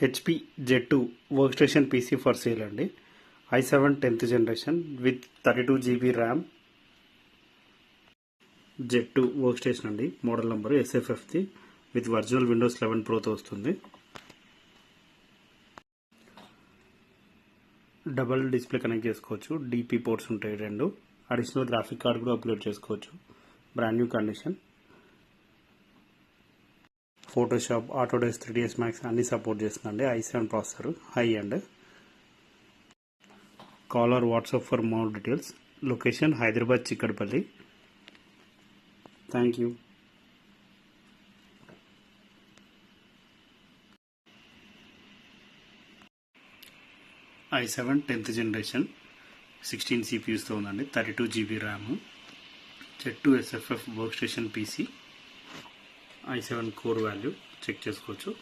HP Z2 workstation PC for sale అండి. i7 10th generation with 32 GB RAM. Z2 workstation అండి. Model number SFF with virtual Windows 11 Pro తో వస్తుంది. Double display connect చేసుకోవచ్చు. DP ports ఉంటాయి రెండు. Additional graphic card కూడా upload చేసుకోవచ్చు. Brand new condition. Photoshop, Autodesk, 3ds Max అన్ని support చేస్తుందండి. i7 processor high end. Call or WhatsApp for more details. Location Hyderabad Chikkadpally. Thank you. i7 10th generation 16 CPUs తో ఉందండి. 32 GB RAM. Z2 SFF workstation PC. i7 core value check చేసుకోవచ్చు.